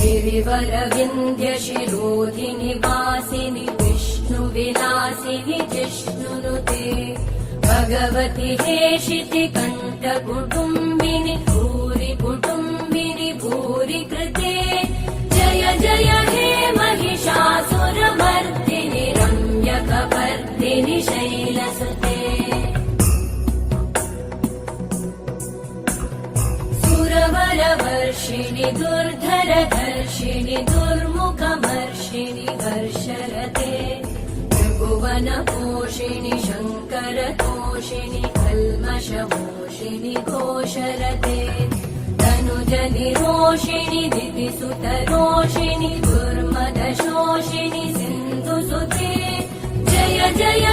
गिरिवरविन्द्यशिरोधिनि वासिनि विष्णुविलासिनि जिष्णुनुते भगवति हेशिति कण्ठकुटुम्बिनि भूरि कुटुम्बिनि भूरि कृते जय जय हे महिषासुरमर्दिनि रम्यकपर्दिनि शैलसुते सुरवरवर्षिणि दुर्धरधर्षिणि दुर्मुखमर्षिणि हर्षरते त्रिभुवनपोषिणि शङ्करतोषिणि कल्मषमोषिणि घोषरते तनुजनिरोषिणि दितिसुतरोषिणि दुर्मदशोषिणि सिन्धुसुते जय जय